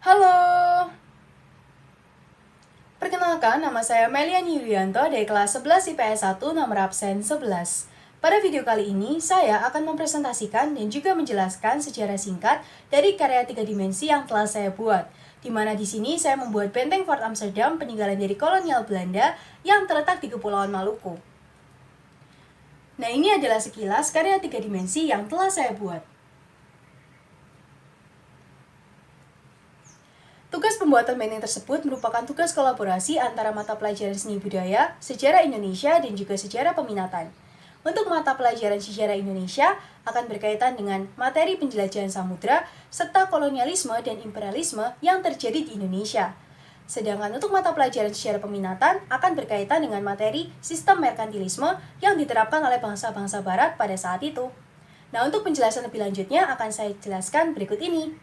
Halo, perkenalkan nama saya Meliani Yulianto dari kelas 11 IPS 1 nomor absen 11. Pada video kali ini, saya akan mempresentasikan dan juga menjelaskan sejarah singkat dari karya 3 dimensi yang telah saya buat. Di mana di sini saya membuat benteng Fort Amsterdam peninggalan dari kolonial Belanda yang terletak di Kepulauan Maluku. Nah, ini adalah sekilas karya 3 dimensi yang telah saya buat. Tugas pembuatan benteng tersebut merupakan tugas kolaborasi antara mata pelajaran seni budaya, sejarah Indonesia, dan juga sejarah peminatan. Untuk mata pelajaran sejarah Indonesia akan berkaitan dengan materi penjelajahan samudra serta kolonialisme dan imperialisme yang terjadi di Indonesia. Sedangkan untuk mata pelajaran sejarah peminatan akan berkaitan dengan materi sistem merkantilisme yang diterapkan oleh bangsa-bangsa barat pada saat itu. Nah, untuk penjelasan lebih lanjutnya akan saya jelaskan berikut ini.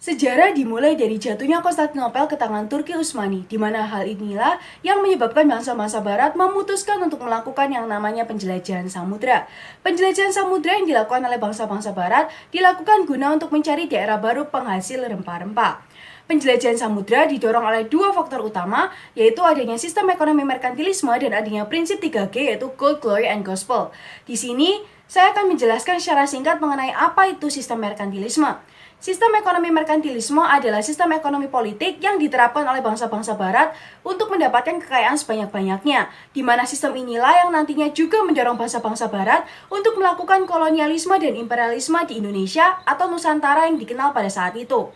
Sejarah dimulai dari jatuhnya Konstantinopel ke tangan Turki Utsmani, di mana hal inilah yang menyebabkan bangsa-bangsa barat memutuskan untuk melakukan yang namanya penjelajahan samudra. Penjelajahan samudra yang dilakukan oleh bangsa-bangsa barat dilakukan guna untuk mencari daerah baru penghasil rempah-rempah. Penjelajahan samudra didorong oleh dua faktor utama, yaitu adanya sistem ekonomi merkantilisme dan adanya prinsip 3G, yaitu Gold, Glory, and Gospel. Di sini, saya akan menjelaskan secara singkat mengenai apa itu sistem merkantilisme. Sistem ekonomi merkantilisme adalah sistem ekonomi politik yang diterapkan oleh bangsa-bangsa barat untuk mendapatkan kekayaan sebanyak-banyaknya, di mana sistem inilah yang nantinya juga mendorong bangsa-bangsa barat untuk melakukan kolonialisme dan imperialisme di Indonesia atau Nusantara yang dikenal pada saat itu.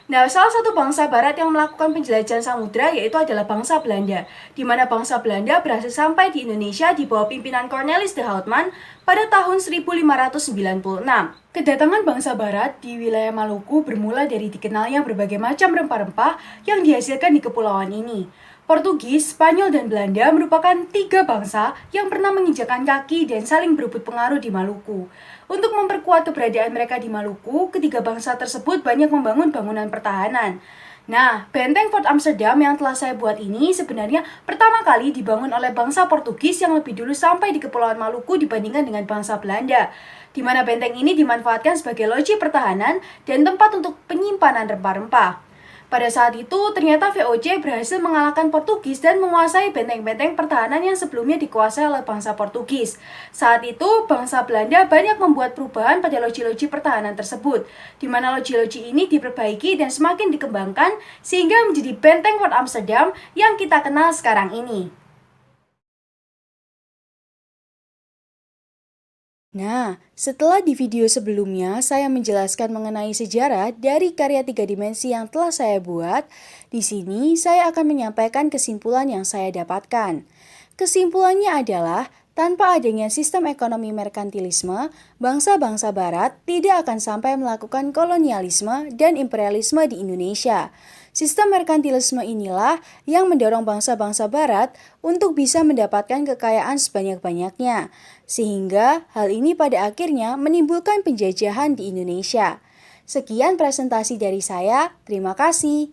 Nah, salah satu bangsa barat yang melakukan penjelajahan samudra yaitu adalah bangsa Belanda, di mana bangsa Belanda berhasil sampai di Indonesia di bawah pimpinan Cornelis de Houtman pada tahun 1596. Kedatangan bangsa barat di wilayah Maluku bermula dari dikenalnya berbagai macam rempah-rempah yang dihasilkan di kepulauan ini. Portugis, Spanyol, dan Belanda merupakan tiga bangsa yang pernah menginjakan kaki dan saling berebut pengaruh di Maluku. Untuk memperkuat keberadaan mereka di Maluku, ketiga bangsa tersebut banyak membangun bangunan pertahanan. Nah, benteng Fort Amsterdam yang telah saya buat ini sebenarnya pertama kali dibangun oleh bangsa Portugis yang lebih dulu sampai di Kepulauan Maluku dibandingkan dengan bangsa Belanda, di mana benteng ini dimanfaatkan sebagai loji pertahanan dan tempat untuk penyimpanan rempah-rempah. Pada saat itu, ternyata VOC berhasil mengalahkan Portugis dan menguasai benteng-benteng pertahanan yang sebelumnya dikuasai oleh bangsa Portugis. Saat itu, bangsa Belanda banyak membuat perubahan pada loji-loji pertahanan tersebut, di mana loji-loji ini diperbaiki dan semakin dikembangkan sehingga menjadi benteng Fort Amsterdam yang kita kenal sekarang ini. Nah, setelah di video sebelumnya saya menjelaskan mengenai sejarah dari karya 3 dimensi yang telah saya buat, di sini saya akan menyampaikan kesimpulan yang saya dapatkan. Kesimpulannya adalah, tanpa adanya sistem ekonomi merkantilisme, bangsa-bangsa barat tidak akan sampai melakukan kolonialisme dan imperialisme di Indonesia. Sistem merkantilisme inilah yang mendorong bangsa-bangsa barat untuk bisa mendapatkan kekayaan sebanyak-banyaknya, sehingga hal ini pada akhirnya menimbulkan penjajahan di Indonesia. Sekian presentasi dari saya, terima kasih.